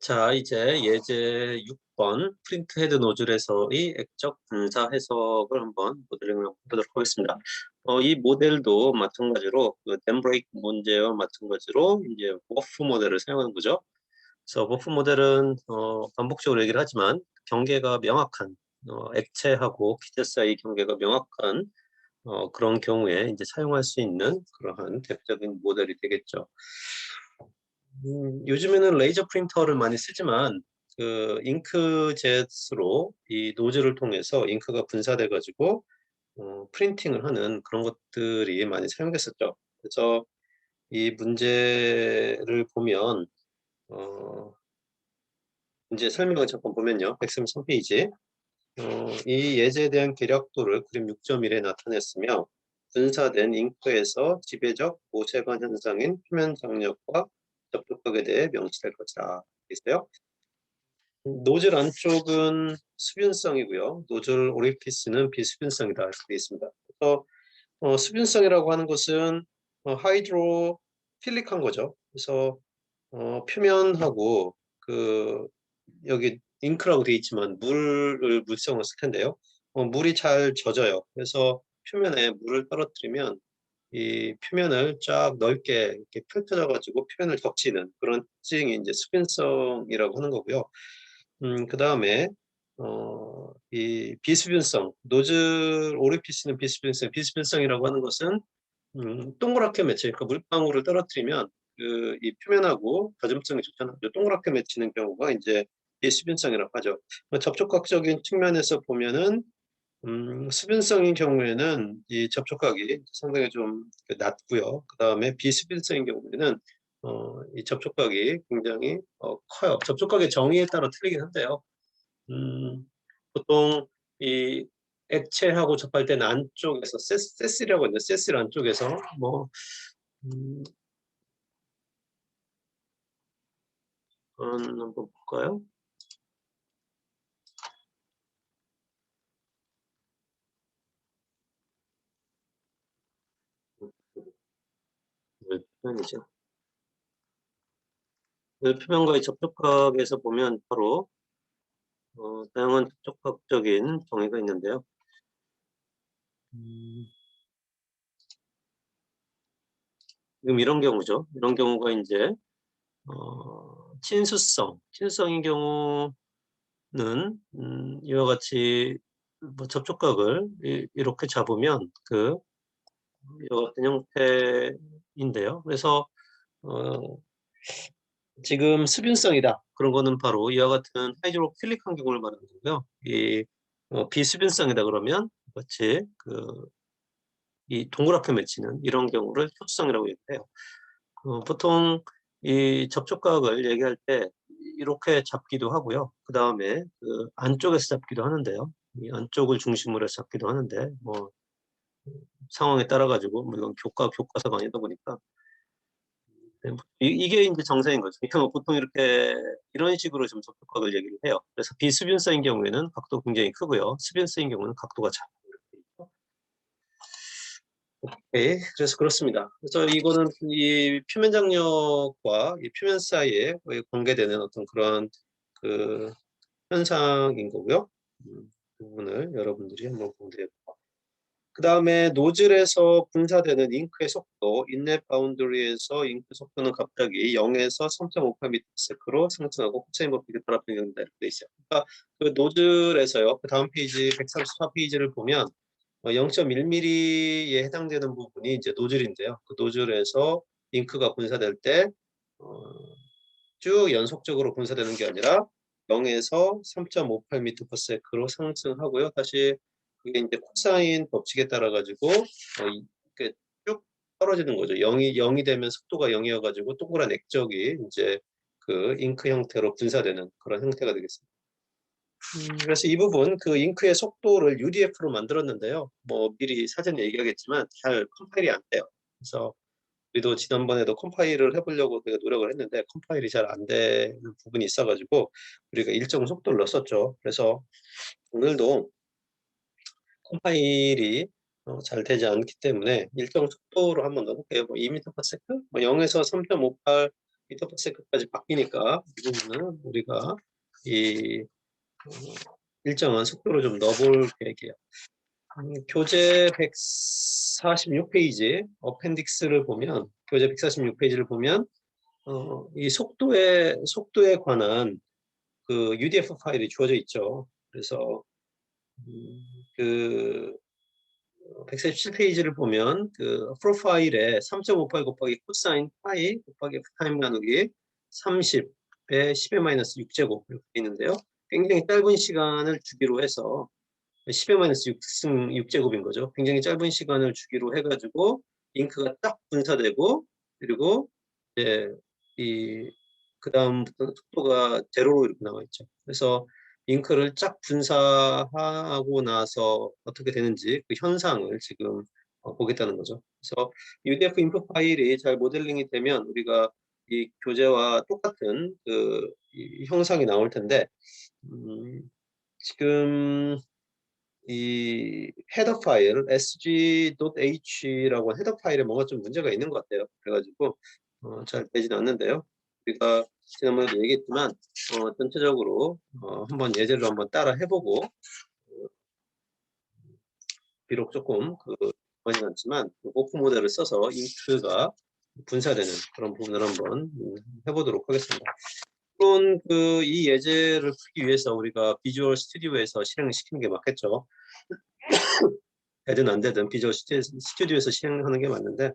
자, 이제 예제 6번 프린트 헤드 노즐에서의 액적 분사 해석을 한번 모델링을 해보도록 하겠습니다. 이 모델도 마찬가지로 그 댐브레이크 문제와 마찬가지로 이제 워프 모델을 사용하는 거죠. 그래서 워프 모델은 반복적으로 얘기를 하지만 경계가 명확한 액체하고 기체 사이 경계가 명확한 그런 경우에 이제 사용할 수 있는 그러한 대표적인 모델이 되겠죠. 요즘에는 레이저 프린터를 많이 쓰지만 그 잉크젯으로 이 노즐을 통해서 잉크가 분사돼 가지고 프린팅을 하는 그런 것들이 많이 사용됐었죠. 그래서 이 문제를 보면 어 문제 설명을 잠깐 보면요. 133페이지. 이 예제에 대한 계략도를 그림 6.1에 나타냈으며 분사된 잉크에서 지배적 모세관 현상인 표면 장력과 접촉각에 대해 명시될 것이다. 있어요. 노즐 안쪽은 수변성이고요. 노즐 오리피스는 비수변성이다. 이렇게 되어 있습니다. 그래서 수변성이라고 하는 것은 하이드로필릭한 거죠. 그래서 표면하고 그 여기 잉크라고 되어 있지만 물을 물성을 쓸 텐데요. 물이 잘 젖어요. 그래서 표면에 물을 떨어뜨리면 이 표면을 쫙 넓게 이렇게 펼쳐져 가지고 표면을 덮치는 그런 특징이 이제 수변성이라고 하는 거고요. 그다음에 이 비수변성, 노즐 오리피스는 비수변성이라고 하는 것은 동그랗게 맺혀, 그러니까 물방울을 떨어뜨리면 그 이 표면하고 가점성이 좋잖아요. 동그랗게 맺히는 경우가 이제 비수변성이라고 하죠. 접촉각적인 측면에서 보면은 수변성인 경우에는 이 접촉각이 상당히 좀 낮고요. 그다음에 비수변성인 경우에는 이 접촉각이 굉장히 커요. 접촉각의 정의에 따라 틀리긴 한데요. 보통 이 액체하고 접할 때는 안쪽에서 세실이라고 있는데 세실 안쪽에서 뭐 음, 한번 볼까요? 표현이죠. 그 표면과의 접촉각에서 보면 바로 다양한 접촉각적인 정의가 있는데요. 음, 지금 이런 경우죠. 이런 경우가 이제 친수성인 경우는 이와 같이 뭐 접촉각을 이렇게 잡으면 그 이와 같은 형태인데요. 그래서 어, 지금 수변성이다. 그런 거는 바로 이와 같은 하이드로필릭한 경우를 말하는 거고요. 이 비수변성이다 그러면 마치 이 동그랗게 맺히는 이런 경우를 흡수성이라고 얘기해요. 보통 이 접촉각을 얘기할 때 이렇게 잡기도 하고요. 그 다음에 그 안쪽에서 잡기도 하는데요. 이 안쪽을 중심으로 해서 잡기도 하는데 뭐 상황에 따라 가지고 뭐 이건 교과서가 아니다 보니까 네, 뭐 이게 이제 정상인 거죠. 그러니까 보통 이렇게 이런 식으로 좀 접촉각을 얘기를 해요. 그래서 비수변성인 경우에는 각도가 굉장히 크고요. 수변성인 경우는 각도가 작고 이렇게 돼 있죠. 네, 그래서 그렇습니다. 그래서 이거는 이 표면 장력과 이 표면 사이에 거의 관계되는 어떤 그런 그 현상인 거고요. 그 부분을 여러분들이 한번 보면 되겠고. 그 다음에 노즐에서 분사되는 잉크의 속도, 인넷 바운더리에서 잉크 속도는 갑자기 0에서 3.58ms로 상승하고 코사인 법칙에 따라 변경된다 이렇게 돼 있어요. 그러니까 그 노즐에서요. 그 다음 페이지 134페이지를 보면 0.1mm에 해당되는 부분이 이제 노즐인데요. 그 노즐에서 잉크가 분사될 때 쭉 연속적으로 분사되는 게 아니라 0에서 3.58m/s로 상승하고요. 다시 그게 이제 코사인 법칙에 따라 가지고 이렇게 쭉 떨어지는 거죠. 0이 되면 속도가 0이어 가지고 동그란 액적이 이제 그 잉크 형태로 분사되는 그런 형태가 되겠습니다. 그래서 이 부분 그 잉크의 속도를 UDF로 만들었는데요. 뭐 미리 사전에 얘기하겠지만 잘 컴파일이 안 돼요. 그래서 우리도 지난번에도 컴파일을 해보려고 우리가 노력을 했는데 컴파일이 잘 안 되는 부분이 있어가지고 우리가 일정 속도를 넣었었죠. 그래서 오늘도 컴파일이 잘 되지 않기 때문에 일정 속도로 한번 넣어볼게요. 뭐 2m/s, 뭐 0에서 3.58 미터퍼세크까지 바뀌니까 이 부분은 우리가 이 일정한 속도로 좀 넣어볼 계획이에요. 교재 146페이지 어펜딕스를 보면 교재 146페이지를 보면 이 속도에 관한 그 UDF 파일이 주어져 있죠. 그래서 그 147페이지를 보면 그 프로파일에 3.58 곱하기 코사인 파이 곱하기 F타임 나누기 30에 10의 마이너스 6제곱 이렇게 있는데요. 굉장히 짧은 시간을 주기로 해서 10의 마이너스 6제곱인 거죠. 굉장히 짧은 시간을 주기로 해가지고 잉크가 딱 분사되고 그리고 이제 그 다음부터 속도가 제로로 이렇게 나와 있죠. 그래서 잉크를 쫙 분사하고 나서 어떻게 되는지 그 현상을 지금 보겠다는 거죠. 그래서 UDF 인풋 파일이 잘 모델링이 되면 우리가 이 교재와 똑같은 이 형상이 나올 텐데 지금 이 헤더 파일 sg.h라고 헤더 파일에 뭔가 좀 문제가 있는 것 같아요. 그래가지고 잘 되진 않는데요. 우리가 지난번에도 얘기했지만 전체적으로 한번 예제로 한번 따라 해보고 비록 조금 많이 않지만 오프 모델을 써서 잉크가 분사되는 그런 부분을 한번 해보도록 하겠습니다. 물론 이 예제를 풀기 위해서 우리가 비주얼 스튜디오에서 실행시키는 게 맞겠죠. 되든 안 되든 비주얼 스튜디오에서 실행하는 게 맞는데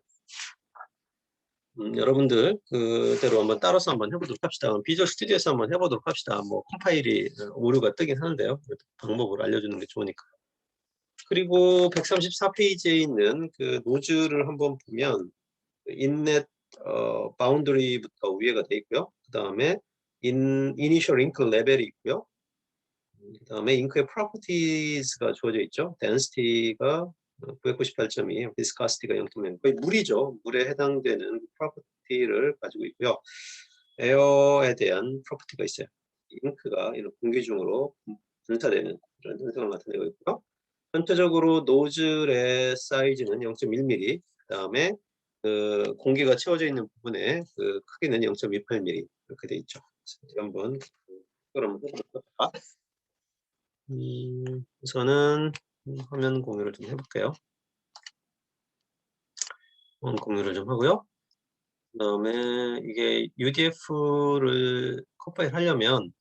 여러분들 그대로 한번 따라서 한번 해보도록 합시다. 비주얼 스튜디오에서 한번 해보도록 합시다. 뭐 컴파일이 오류가 뜨긴 하는데요. 방법을 알려주는 게 좋으니까. 그리고 134페이지에 있는 그 노즈를 한번 보면 인넷 바운더리부터 위에가 돼 있고요. 그 다음에 이니셜 잉크 레벨이 있고요. 그 다음에 잉크의 프로퍼티즈가 주어져 있죠. density가 998.2, viscosity가 0.0, 거의 물이죠. 물에 해당되는 프로퍼티를 가지고 있고요. 에어에 대한 프로퍼티가 있어요. 잉크가 이런 공기 중으로 분사되는 그런 현상을 나타내고 있고요. 전체적으로 노즐의 사이즈는 0.1mm, 그 다음에 그 공기가 채워져 있는 부분의 그 크기는 0.28mm 이렇게 돼 있죠. 한번 그걸 한번 해볼까? 우선은 화면 공유를 좀 해볼게요. 화면 공유를 좀 하고요. 그 다음에 이게 UDF를 컴파일 하려면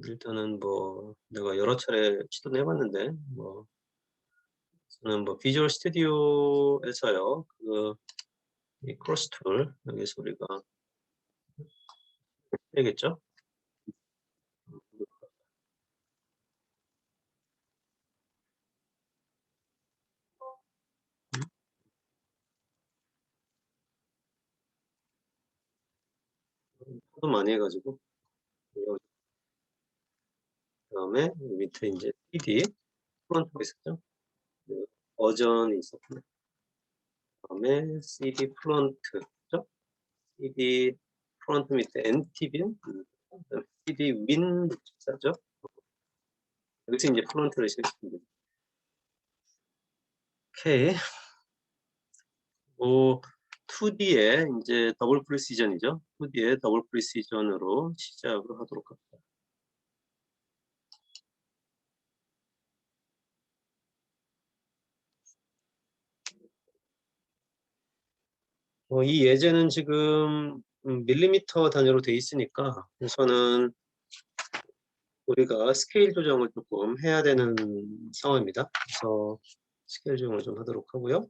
일단은 뭐 내가 여러 차례 시도는 해봤는데 저는 뭐 비주얼 스튜디오에서요 이 크로스 툴 여기서 우리가 해야겠죠? 하도 많이 해가지고 그 다음에 밑에 이제 CD 프론트가 있었죠? 그 버전이 있었고요. 그 다음에 CD 프론트죠? CD 프론트 밑에 NT빈, CD 윈 있었죠? 여기서 이제 프론트를 실습니다. 오케이. 2D에 이제 더블 프리시전이죠. 2D에 더블 프리시전으로 시작을 하도록 합니다. 이 예제는 지금 밀리미터 단위로 돼 있으니까 우선은 우리가 스케일 조정을 조금 해야 되는 상황입니다. 그래서 스케일 조정을 좀 하도록 하고요.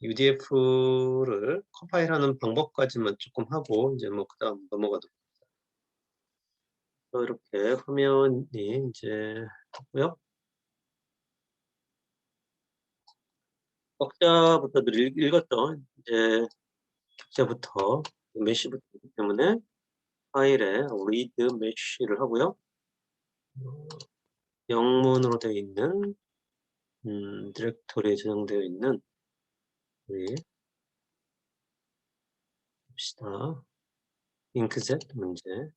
UDF를 컴파일하는 방법까지만 조금 하고 이제 뭐 그다음 넘어가도록 합니다. 이렇게 화면이 이제 있고요. 격자부터 늘 읽었죠. 이제 격자부터 메시부터 있기 때문에 파일에 read mesh를 하고요. 영문으로 되어 있는 디렉토리에 저장되어 있는 우리 봅시다. 잉크젯 문제.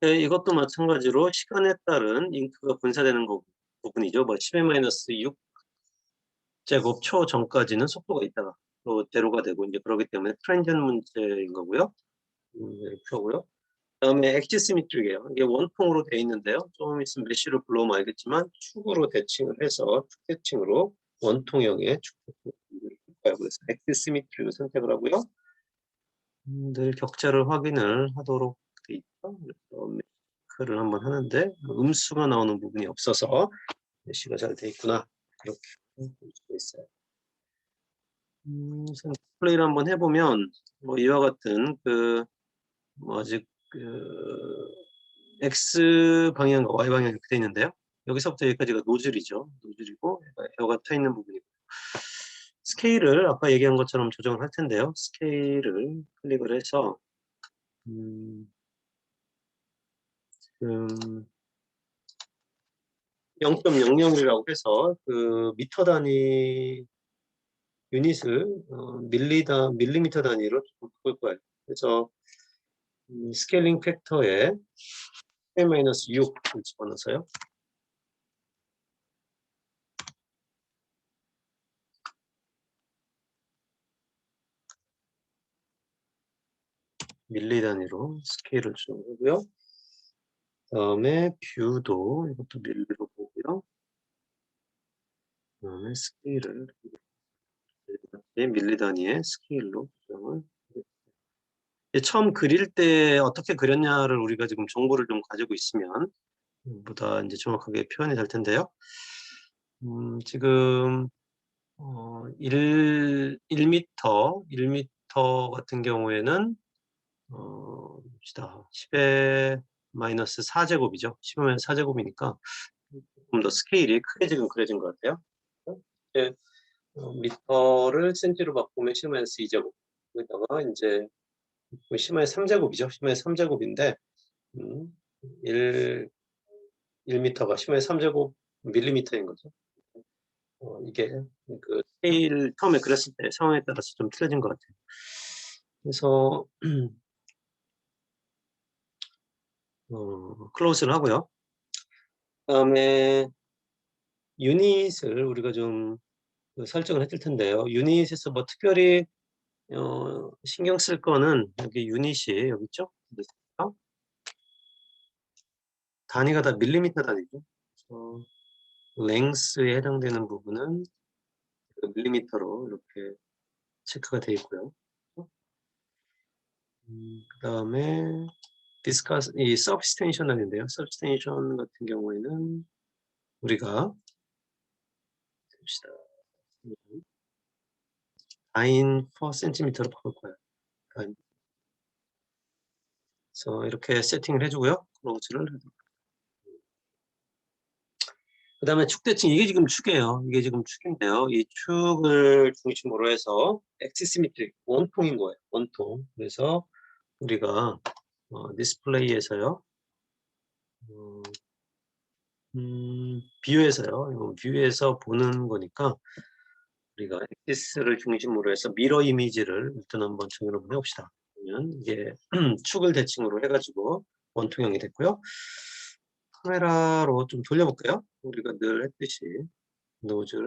이렇게 이것도 마찬가지로 시간에 따른 잉크가 분사되는 부분이죠. 뭐 10-6 제곱초 전까지는 속도가 있다가 또 제로가 되고 이제 그러기 때문에 트랜지언트 문제인 거고요. 표고요. 그다음에 엑시 시미트리예요. 이게 원통으로 돼 있는데요. 좀 있으면 메쉬로 불러오면 알겠지만 축으로 대칭을 해서 축 대칭으로 원통형의 축 대칭을 볼까요? 그래서 엑시 시미트리를 선택을 하고요. 늘 격자를 확인을 하도록 돼 있죠. 그래서 메쉬를 한번 하는데 음수가 나오는 부분이 없어서 메쉬가 잘 돼 있구나. 그렇게 볼 수가 있어요. 우선 디스플레이를 한번 해보면 뭐 이와 같은 뭐 아직 X 방향과 Y 방향 이렇게 돼 있는데요. 여기서부터 여기까지가 노즐이죠. 노즐이고 에어가 차 있는 부분이고 스케일을 아까 얘기한 것처럼 조정을 할 텐데요. 스케일을 클릭을 해서 지금 0.00이라고 해서 미터 단위 유닛을 밀리미터 단위로 볼 거예요. 그래서 스케일링 팩터에 10-6을 집어넣어서요. 밀리 단위로 스케일을 좀 하고요. 그다음에 뷰도 이것도 밀리로 보고요. 그다음에 스케일을 밀리 단위의 스케일로 조정을 처음 그릴 때 어떻게 그렸냐를 우리가 지금 정보를 좀 가지고 있으면 보다 이제 정확하게 표현이 될 텐데요. 지금 1미터 같은 경우에는 봅시다. 10의 마이너스 4제곱이죠. 10의 4제곱이니까 조금 더 스케일이 크게 지금 그려진 것 같아요. 이제 미터를 센티로 바꾸면 10의 2제곱. 여기다가 이제 10의 3제곱이죠. 10의 3제곱인데 1미터가 10의 3제곱 밀리미터인 거죠. 이게 스케일 처음에 그렸을 때 상황에 따라서 좀 틀려진 것 같아요. 그래서 클로즈를 하고요. 그다음에 유닛을 우리가 좀 설정을 해줄 텐데요. 유닛에서 뭐 특별히 신경 쓸 거는 여기 유닛이 여기 있죠? 단위가 다 밀리미터 단위죠. 랭스에 해당되는 부분은 밀리미터로 이렇게 체크가 되어 있고요. 그다음에 이 서브스텐션인데요. 서브스텐션 같은 경우에는 우리가 봅시다. 다인 퍼 센티미터로 바꿀 거예요. 그래서 이렇게 세팅을 해주고요. 클로즈를 해주고. 그 다음에 축대칭, 이게 지금 축이에요. 이게 지금 축인데요. 이 축을 중심으로 해서 엑시시미트릭, 원통인 거예요. 원통. 그래서 우리가 디스플레이에서요. 뷰에서요. 이거 뷰에서 보는 거니까 우리가 엑시스를 중심으로 해서 미러 이미지를 일단 한번 정리를 한번 해봅시다. 그러면 이게 축을 대칭으로 해가지고 원통형이 됐고요. 카메라로 좀 돌려볼까요? 우리가 늘 했듯이 노즐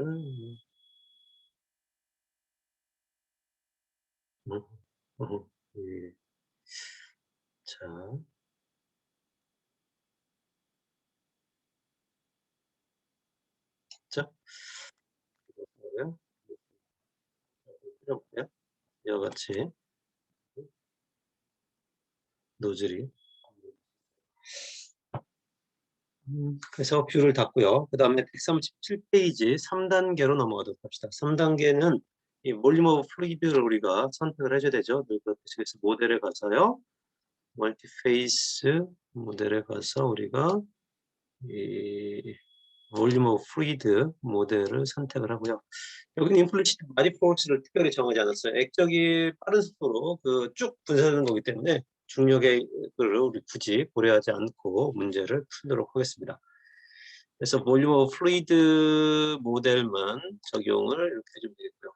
예. 자, 자, 이거고요. 해볼게요. 이와 같이 노즐이 그래서 뷰를 닫고요. 그 다음에 137페이지 3단계로 넘어가도록 합시다. 3단계는 이 볼륨 오브 플루이드를 우리가 선택을 해줘야 되죠. 그래서 모델에 가서요. 멀티페이스 모델에 가서 우리가 이 볼륨 오브 플루이드 모델을 선택을 하고요. 여기는 임플리시트 바디 포스를 특별히 정하지 않았어요. 액적이 빠른 속도로 쭉 분산하는 거기 때문에 중력의 우리 굳이 고려하지 않고 문제를 풀도록 하겠습니다. 그래서 볼륨 오브 플루이드 모델만 적용을 이렇게 해주면 되겠고요.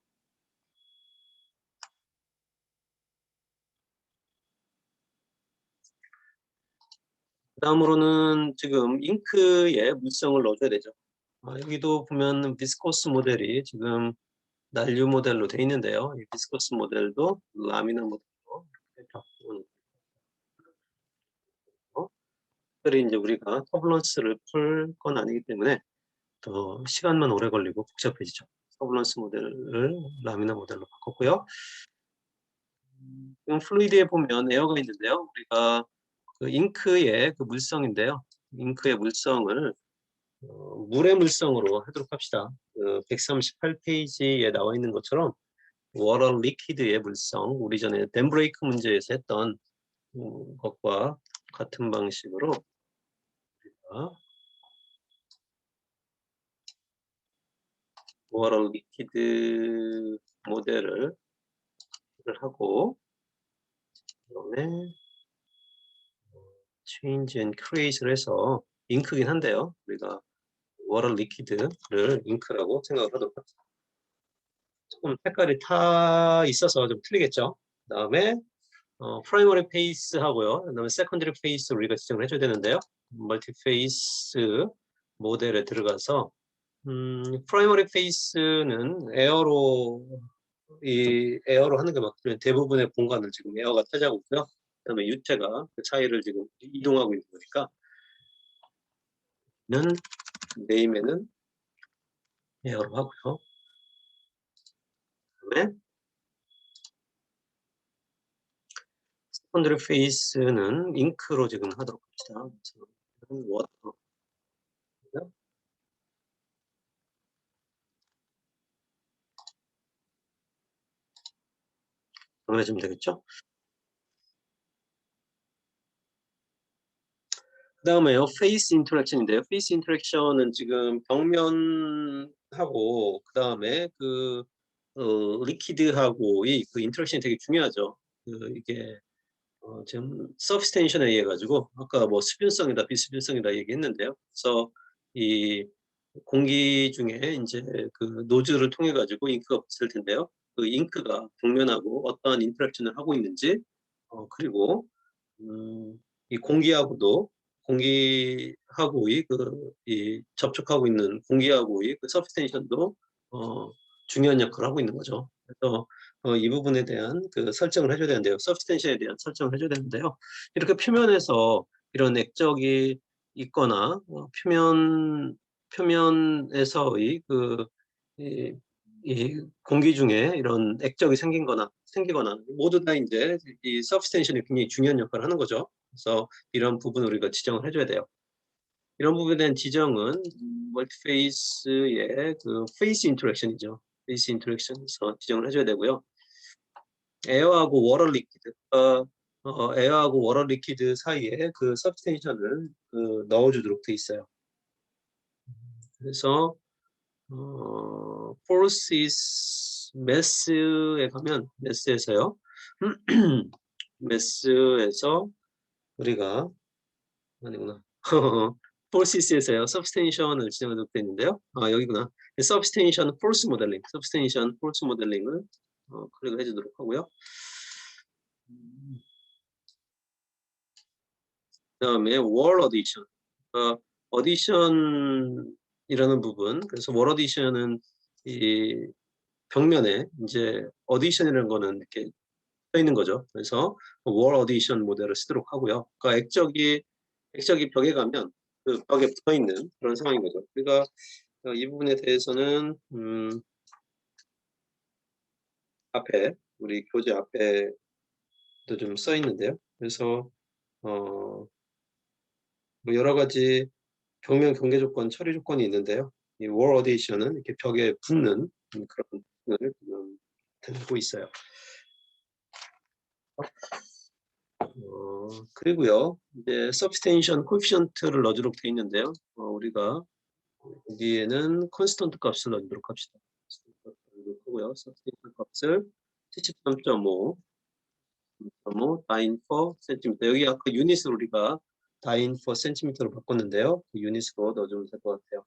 다음으로는 지금 잉크에 물성을 넣어줘야 되죠. 여기도 보면 비스코스 모델이 지금 난류 모델로 되어 있는데요. 이 비스코스 모델도 라미나 모델로 이렇게 바꾸는 거고, 특별히 이제 우리가 터뷸런스를 풀 건 아니기 때문에 더 시간만 오래 걸리고 복잡해지죠. 터뷸런스 모델을 라미나 모델로 바꿨고요. 지금 플루이드에 보면 에어가 있는데요. 우리가 그 잉크의 그 물성인데요. 잉크의 물성을 물의 물성으로 하도록 합시다. 그 138페이지에 나와 있는 것처럼 워터 리퀴드의 물성, 우리 전에 댐 브레이크 문제에서 했던 것과 같은 방식으로 우리가 워터 리퀴드 모델을 하고, 그다음에 change and create를 해서 잉크긴 한데요. 우리가 워터 리퀴드를 잉크라고 생각을 하도록 합시다. 조금 색깔이 타 있어서 좀 틀리겠죠. 그다음에 프라이머리 페이스 하고요. 그다음에 세컨더리 페이스 우리가 지정을 해줘야 되는데요. 멀티 페이스 모델에 들어가서 프라이머리 페이스는 에어로 하는 게 맞고요. 대부분의 공간을 지금 에어가 차지하고 있고요. 그다음에 유체가 그 차이를 지금 이동하고 있는 거니까 네임에는 에어로 하고요. 그다음에 세컨더리 페이스는 잉크로 지금 하도록 합시다. 워터 정해주면 되겠죠. 그 다음에요, 페이스 인터랙션인데요. 페이스 인터랙션은 지금 벽면하고 그 다음에 리퀴드하고의 그 인터랙션이 되게 중요하죠. 이게 지금 서브스텐션에 의해 가지고 아까 뭐 수변성이다 비수변성이다 얘기했는데요. 그래서 이 공기 중에 이제 그 노즐을 통해 가지고 잉크가 붙을 텐데요. 그 잉크가 벽면하고 어떠한 인터랙션을 하고 있는지, 그리고 이 공기하고의 이 접촉하고 있는 공기하고의 그 서브스텐션도 중요한 역할을 하고 있는 거죠. 그래서 이 부분에 대한 그 설정을 해줘야 되는데요. 서브스텐션에 대한 설정을 해줘야 되는데요. 이렇게 표면에서 이런 액적이 있거나 표면에서의 이 공기 중에 이런 액적이 생기거나 모두 다 이제 이 서브스텐션이 굉장히 중요한 역할을 하는 거죠. 그래서 이런 부분을 우리가 지정을 해줘야 돼요. 이런 부분에 대한 지정은 멀티페이스의 그 페이스 인터랙션이죠. 페이스 인터랙션에서 지정을 해줘야 되고요. 에어하고 워터 리퀴드, 에어하고 워터 리퀴드 사이에 그 서브스텐션을 넣어주도록 돼 있어요. 그래서 forces mass에 가면 mass에서요. mass에서 우리가 아니구나. forces에서요. substantial을 지정하도록 되어 있는데요. 여기구나. substantial force modeling, substantial force modeling을 클릭을 해주도록 하고요. 그다음에 wall addition, addition이라는 부분. 그래서 wall addition은 이 벽면에 이제 어디션이라는 거는 이렇게 써 있는 거죠. 그래서 월 어디션 모델을 쓰도록 하고요. 그러니까 액적이 벽에 가면 그 벽에 붙어 있는 그런 상황인 거죠. 그러니까 이 부분에 대해서는 앞에 우리 교재 앞에도 좀 써 있는데요. 그래서 뭐 여러 가지 벽면 경계 조건, 처리 조건이 있는데요. 이 월 어디션은 이렇게 벽에 붙는 그런 부분을 들고 있어요. 그리고요, 이제 substantial coefficient를 넣어주도록 되어 있는데요. 우리가 여기에는 컨스턴트 값을 넣어주도록 합시다. 하고요, substantial 값을 73.5, 다인 per cm. 여기 아까 유닛을 우리가 다인 per cm로 바꿨는데요. 그 유닛으로 넣어주면 될 것 같아요.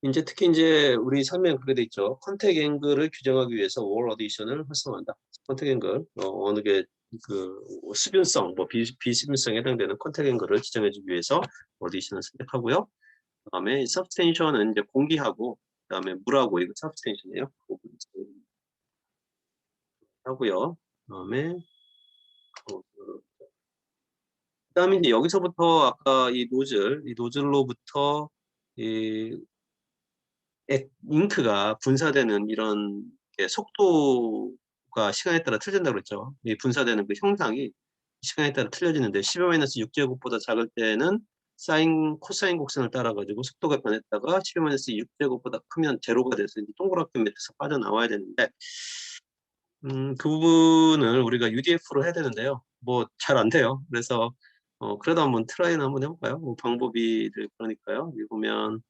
이제 특히 이제 우리 설명에 그렇게 돼 있죠. 컨택 앵글을 규정하기 위해서 월 어디션을 활성화한다. 컨택 앵글 어느 게 그 수변성, 뭐 비수변성에 해당되는 컨택 앵글을 지정해주기 위해서 어디션을 선택하고요. 그다음에 substantial은 이제 공기하고 그다음에 물하고 이거 substantial이에요. 하고요. 그다음에 그다음에 이제 여기서부터 아까 이 노즐로부터 이 잉크가 분사되는 이런 속도가 시간에 따라 틀린다고 그랬죠. 이 분사되는 그 형상이 시간에 따라 틀려지는데 10-6제곱보다 작을 때는 사인 코사인 곡선을 따라 가지고 속도가 변했다가 10-6제곱보다 크면 제로가 돼서 이제 동그랗게 밑에서 빠져나와야 되는데 그 부분을 우리가 UDF로 해야 되는데요. 뭐 잘 안 돼요. 그래서 그래도 한번 트라이는 한번 해볼까요? 뭐 방법이 될 거니까요. 여기 보면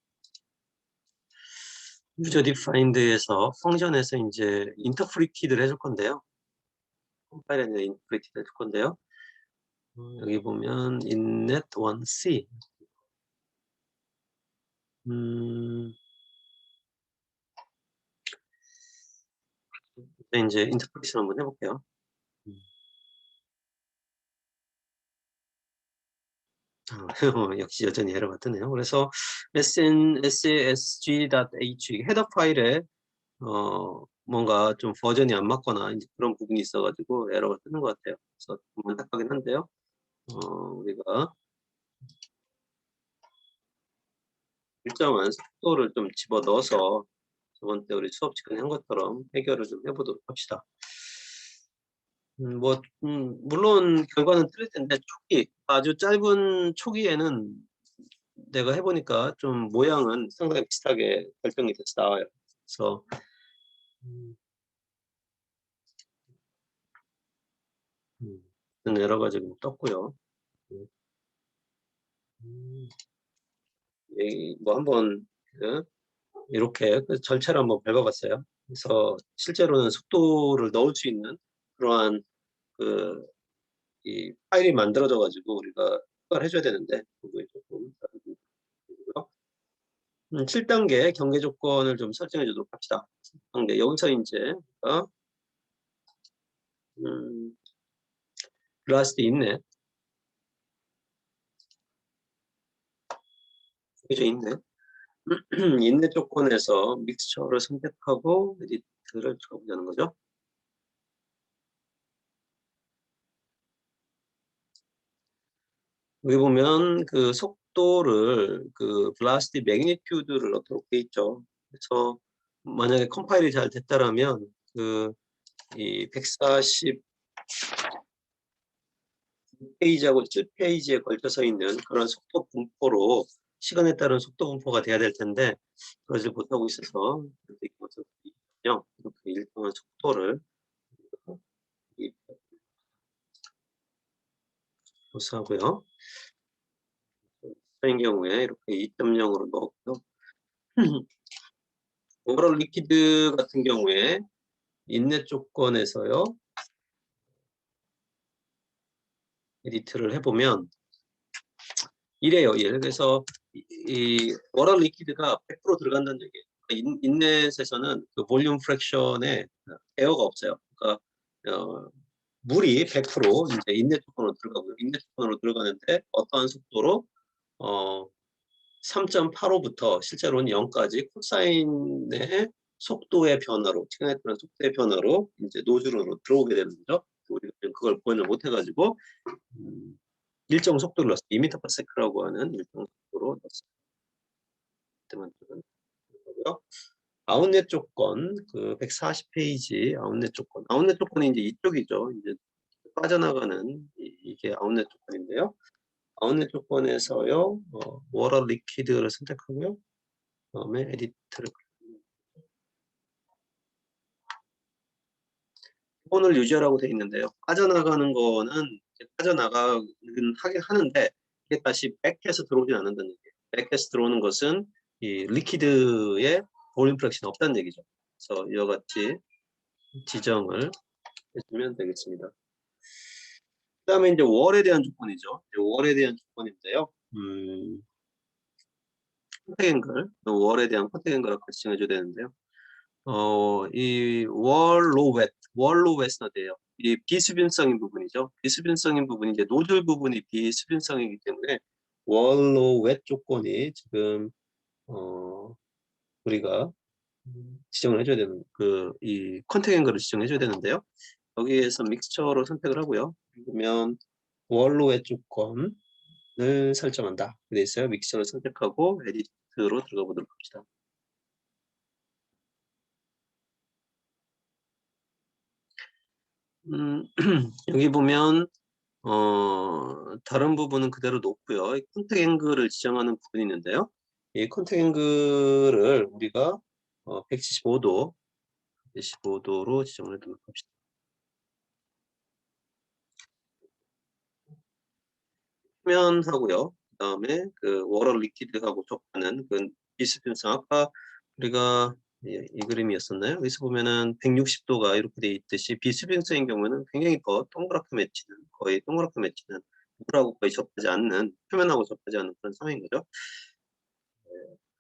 유저 디파인드에서 펑션에서 이제 인터프리티드를 해줄 건데요. 컴파일에 인터프리티드 해줄 건데요. 여기 보면 innet 1c 이제 인터프리테이션 한번 해볼게요. 역시 여전히 에러가 뜨네요. 그래서 sasg.h 헤더 파일에 뭔가 좀 버전이 안 맞거나 이제 그런 부분이 있어가지고 에러가 뜨는 것 같아요. 그래서 좀 안타깝긴 한데요. 우리가 일정한 속도를 좀 집어 넣어서 저번 때 우리 수업 시간에 한 것처럼 해결을 좀 해보도록 합시다. 물론 결과는 틀릴 텐데 아주 짧은 초기에는 내가 해보니까 좀 모양은 상당히 비슷하게 결정이 돼서 나와요. 그래서 여러 가지 떴고요. 뭐 한번 이렇게 전체를 한번 밟아봤어요. 그래서 실제로는 속도를 넣을 수 있는 그러한 이 파일이 만들어져 가지고 우리가 추가를 해줘야 되는데 그거에 조금 7단계 경계 조건을 좀 설정해 주도록 합시다. 7단계 여기서 이제 velocity 있네. 여기서 있네. 인내 조건에서 믹스처를 선택하고 에디트를 적어보자는 거죠. 여기 보면 그 속도를 velocity magnitude를 넣도록 돼 있죠. 그래서 만약에 컴파일이 잘 됐다라면 이 140 페이지하고 7페이지에 걸쳐서 있는 그런 속도 분포로 시간에 따른 속도 분포가 돼야 될 텐데 그러지 못하고 있어서 이렇게 일정한 속도를 보수하고요. 그런 경우에 이렇게 2.0으로 넣었고요. 오버롤 리퀴드 같은 경우에 인넷 조건에서요. 에디트를 해보면 이래요. 그래서 이 오럴 리퀴드가 100% 들어간다는 얘기예요. 인넷에서는 그 볼륨 프랙션에 에어가 없어요. 그러니까 물이 100% 이제 인넷 조건으로 들어가고요. 인넷 조건으로 들어가는데 어떠한 속도로 3.85부터 실제로는 0까지 코사인의 속도의 변화로 시간에 따른 속도의 변화로 이제 노즐으로 들어오게 되는 거죠. 우리가 그걸 보완을 못 해가지고 일정 속도를 넣었어요. 2m/s라고 하는 일정 속도로 넣었어요. 그때만 거고요. 아웃넷 조건 140페이지 아웃넷 조건. 아웃넷 조건이 이제 이쪽이죠. 이제 빠져나가는 이게 아웃넷 조건인데요. 아웃넷 조건에서요. 워터 리퀴드를 선택하고요. 그다음에 에디트를 기본을 유지하라고 되어 있는데요. 빠져나가는 거는 빠져나가긴 하긴 하는데 이게 다시 백해서 들어오진 않는다는 얘기예요. 백해서 들어오는 것은 이 리퀴드의 볼륨 프랙션이 없다는 얘기죠. 그래서 이와 같이 지정을 해주면 되겠습니다. 그 다음에 이제 월에 대한 조건이죠. 월에 대한 조건인데요. 컨택 앵글, 월에 대한 컨택 앵글을 같이 정해줘야 되는데요. 이 월로 웨스너드예요. 이 비수변성인 부분이죠. 비수변성인 부분이 이제 노즐 부분이 비수변성이기 때문에 원로 웻 조건이 지금 우리가 지정을 해줘야 되는 이 컨택 앵글을 지정해줘야 되는데요. 여기에서 믹스처로 선택을 하고요. 그러면 원로 웻 조건을 설정한다. 돼 있어요. 믹스처를 선택하고 에디트로 들어가 보도록 합시다. 여기 보면 다른 부분은 그대로 놓고요. 컨택 앵글을 지정하는 부분이 있는데요. 이 컨택 앵글을 우리가 175도로 지정을 해두도록 합시다. 표면하고요. 그 다음에 그 워터 리퀴드하고 접하는 그 비스균성 아까 우리가 이 그림이었었나요? 여기서 보면은 160도가 이렇게 돼 있듯이 비수변성인 경우는 굉장히 더 동그랗게 맺히는 거의 동그랗게 맺히는 물하고 거의 접하지 않는 표면하고 접하지 않는 그런 상황인 거죠.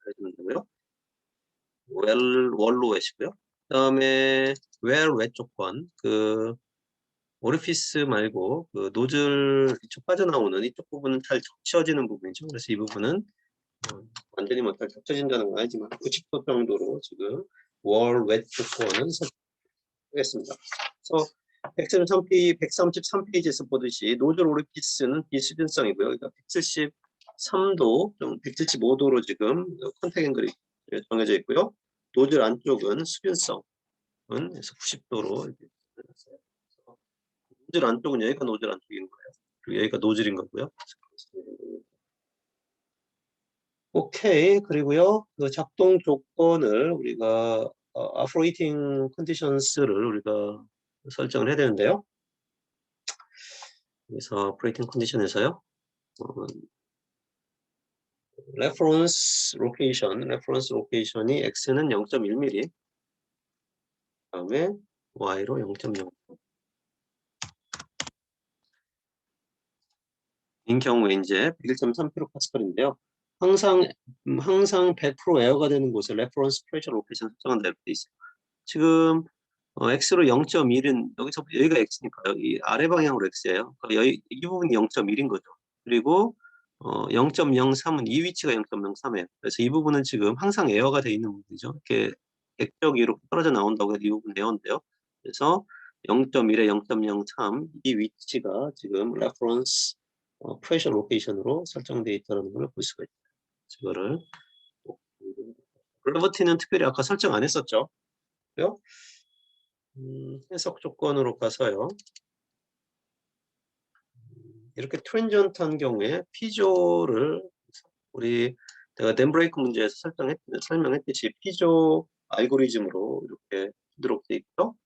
해주면 되고요. 원로 웨시고요. 그다음에 웰 조건 그 오리피스 말고 그 노즐 이쪽 빠져나오는 이쪽 부분은 잘 적셔지는 부분이죠. 그래서 이 부분은 완전히 뭐 잘 적셔진다는 건 아니지만 90도 정도로 지금 웰 조건은 설정하겠습니다. 그래서 133페이지에서 보듯이 노즐 오리피스는 비수변성이고요. 그러니까 173도, 175도로 지금 컨택 앵글이 정해져 있고요. 노즐 안쪽은 수변성은 그래서 90도로 이렇게 해놨어요. 노즐 안쪽은 여기가 노즐 안쪽인 거예요. 그리고 여기가 노즐인 거고요. 오케이. 그리고요. 그 작동 조건을 우리가 operating conditions를 우리가 설정을 해야 되는데요. 그래서 operating condition에서요. reference location이 x는 0.1mm, 다음에 y로 0.0. 인 경우에 이제 101.3kPa인데요. 항상 100% 에어가 되는 곳에 레퍼런스 프레셔 로케이션 설정한다 이렇게 돼 있어요. 지금 x로 0.1은 여기가 x니까요. 이 아래 방향으로 x예요. 그러니까 이 부분이 0.1인 거죠. 그리고 0.03은 이 위치가 0.03이에요. 그래서 이 부분은 지금 항상 에어가 돼 있는 부분이죠. 이렇게 액적이 이렇게 떨어져 나온다고 해서 이 부분 에어인데요. 그래서 0.1에 0.03 이 위치가 지금 레퍼런스 프레셔 로케이션으로 설정되어 있다는 걸 볼 수가 있어요. 이거를 그래비티는 특별히 아까 설정 안 했었죠. 해석 조건으로 가서요. 이렇게 트랜지언트한 경우에 피조를 내가 댐브레이크 문제에서 설명했듯이 피조 알고리즘으로 이렇게 하도록 돼 있고요.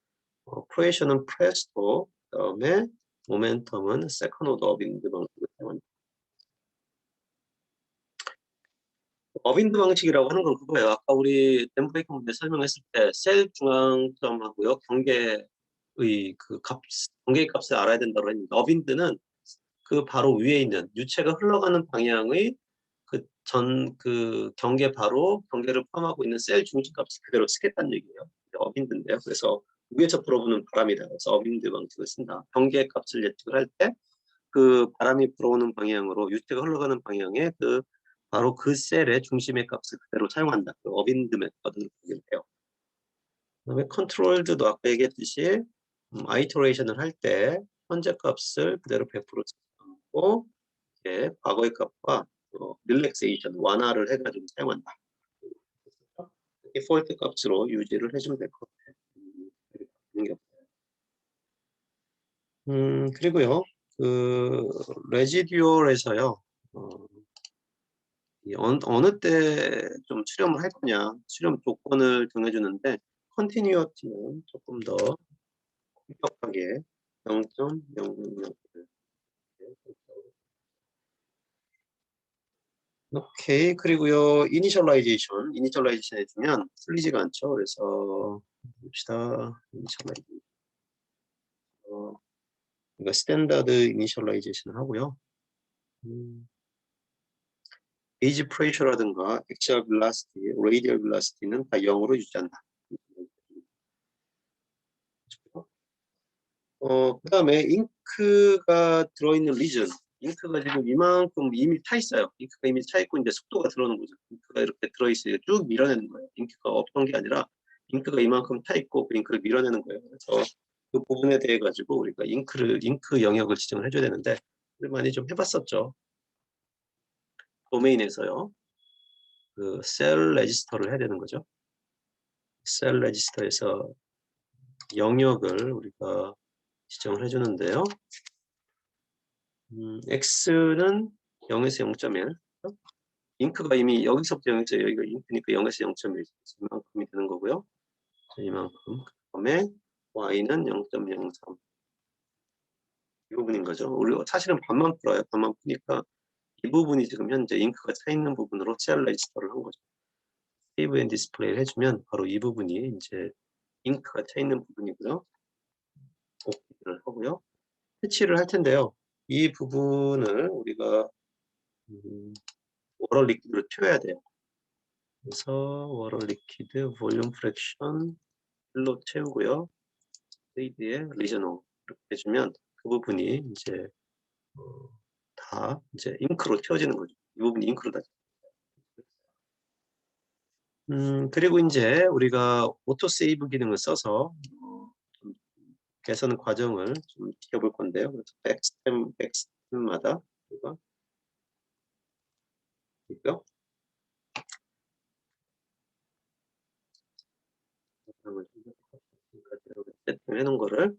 프레셔는 프레스토, 그다음에 모멘텀은 세컨 오더 어빈드 방식을 사용합니다. 어빈드 방식이라고 하는 건 그거예요. 아까 우리 댐브레이크 문제 설명했을 때 셀 중앙점하고요 경계의 경계의 값을 알아야 된다고 했는데 어빈드는 그 바로 위에 있는 유체가 흘러가는 방향의 그 경계 바로 경계를 포함하고 있는 셀 중심 값을 그대로 쓰겠다는 얘기예요. 어빈드인데요. 그래서 위에서 불어오는 바람이다. 그래서 어빈드 방식을 쓴다. 경계 값을 예측을 할 때 그 바람이 불어오는 방향으로 유체가 흘러가는 방향에 바로 그 셀의 중심의 값을 그대로 사용한다. 그 어빈드 메커드를 보게 돼요. 그다음에 컨트롤드도 아까 얘기했듯이 아이터레이션을 할 때 현재 값을 그대로 100% 사용하고 과거의 값과 릴렉세이션 완화를 해가지고 사용한다. 디폴트 값으로 유지를 해주면 될 것 같아요. 그리고요, 레지듀얼에서요, 어느 때 좀 수렴을 할 거냐, 수렴 조건을 정해주는데, 컨티뉴어티는 조금 더 엄격하게 0.000 오케이. 그리고요, 이니셜라이제이션 해주면 틀리지가 않죠. 그래서 봅시다. 이니셜라이제이션. 그러니까 스탠다드 이니셜라이제이션을 하고요. 게이지 프레셔라든가 액시얼 벨라시티, 레이디얼 벨라시티는 다 0으로 유지한다. 그다음에 잉크가 들어있는 리전. 잉크가 지금 이만큼 이미 차 있어요. 잉크가 이미 차 있고 이제 속도가 들어오는 거죠. 잉크가 이렇게 들어있으니까 쭉 밀어내는 거예요. 잉크가 없던 게 아니라 잉크가 이만큼 차 있고 그 잉크를 밀어내는 거예요. 그래서 그 부분에 대해 가지고 우리가 잉크 영역을 지정을 해줘야 되는데 많이 좀 해봤었죠. 도메인에서요. 그 셀 레지스터를 해야 되는 거죠. 셀 레지스터에서 영역을 우리가 지정을 해주는데요. X는 0에서 0.1. 잉크가 이미 여기서부터 0에서 여기가 잉크니까 0에서 0.1. 이만큼이 되는 거고요. 이만큼. 그다음에 Y는 0.03. 이 부분인 거죠. 우리가 사실은 반만 풀어요. 반만 푸니까 이 부분이 지금 현재 잉크가 차 있는 부분으로 셀 레지스터를 한 거죠. 세이브 앤 디스플레이를 해주면 바로 이 부분이 이제 잉크가 차 있는 부분이고요. 오케이를 하고요. 패치를 할 텐데요. 이 부분을 우리가 워럴 리퀴드로 튀어야 돼요. 그래서 워럴 리퀴드 볼륨 프랙션 1로 채우고요. 세이브에 리전 5 이렇게 해주면 그 부분이 이제 다 이제 잉크로 튀어지는 거죠. 이 부분이 잉크로 다. 그리고 이제 우리가 오토 세이브 기능을 써서 좀 개선 과정을 좀 지켜볼 건데요. 그래서 백스템마다 우리가 있고요. 세팅해 놓은 거를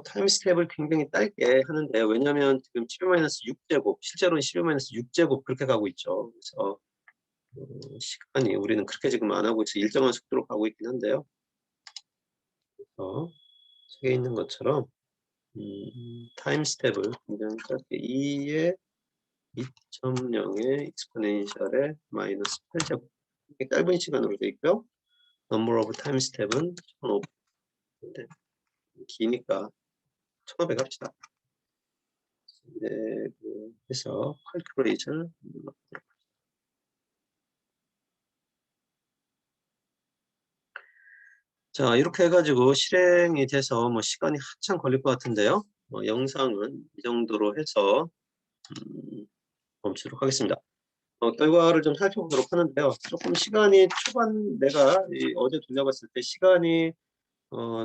타임 스텝을 굉장히 짧게 하는데 왜냐하면 지금 12-6제곱 실제로는 12-6제곱 그렇게 가고 있죠. 그래서 시간이 우리는 그렇게 지금 안 하고 있어 일정한 속도로 가고 있긴 한데요. 그래서 책에 있는 것처럼 타임 스텝을 굉장히 짧게 2의 2.0의 익스포넨셜에 마이너스 8제곱 이렇게 짧은 시간으로 되어 있고요. 넘버 오브 타임 스텝은 1500인데 기니까 1500 합시다. 네, 해서 calculate을 자, 이렇게 해가지고 실행이 돼서 뭐 시간이 한참 걸릴 것 같은데요. 영상은 이 정도로 해서 멈추도록 하겠습니다. 결과를 좀 살펴보도록 하는데요. 조금 시간이 초반 내가 어제 돌려봤을 때 시간이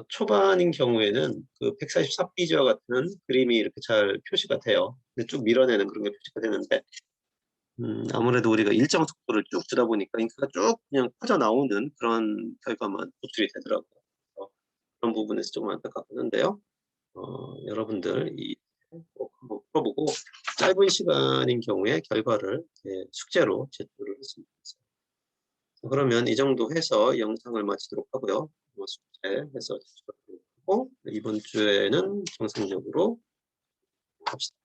초반인 경우에는 그 144페이지와 같은 그림이 이렇게 잘 표시가 돼요. 근데 쭉 밀어내는 그런 게 표시가 되는데 아무래도 우리가 일정 속도를 쭉 주다 보니까 잉크가 쭉 그냥 퍼져 나오는 그런 결과만 도출이 되더라고요. 그런 부분에서 조금 안타깝긴 한데요. 여러분들 꼭 한번 풀어보고 짧은 시간인 경우에 결과를 숙제로 제출을 했으면 좋겠어요. 그러면 이 정도 해서 영상을 마치도록 하고요. 숙제해서 제출을 하고 이번 주에는 정상적으로 합시다.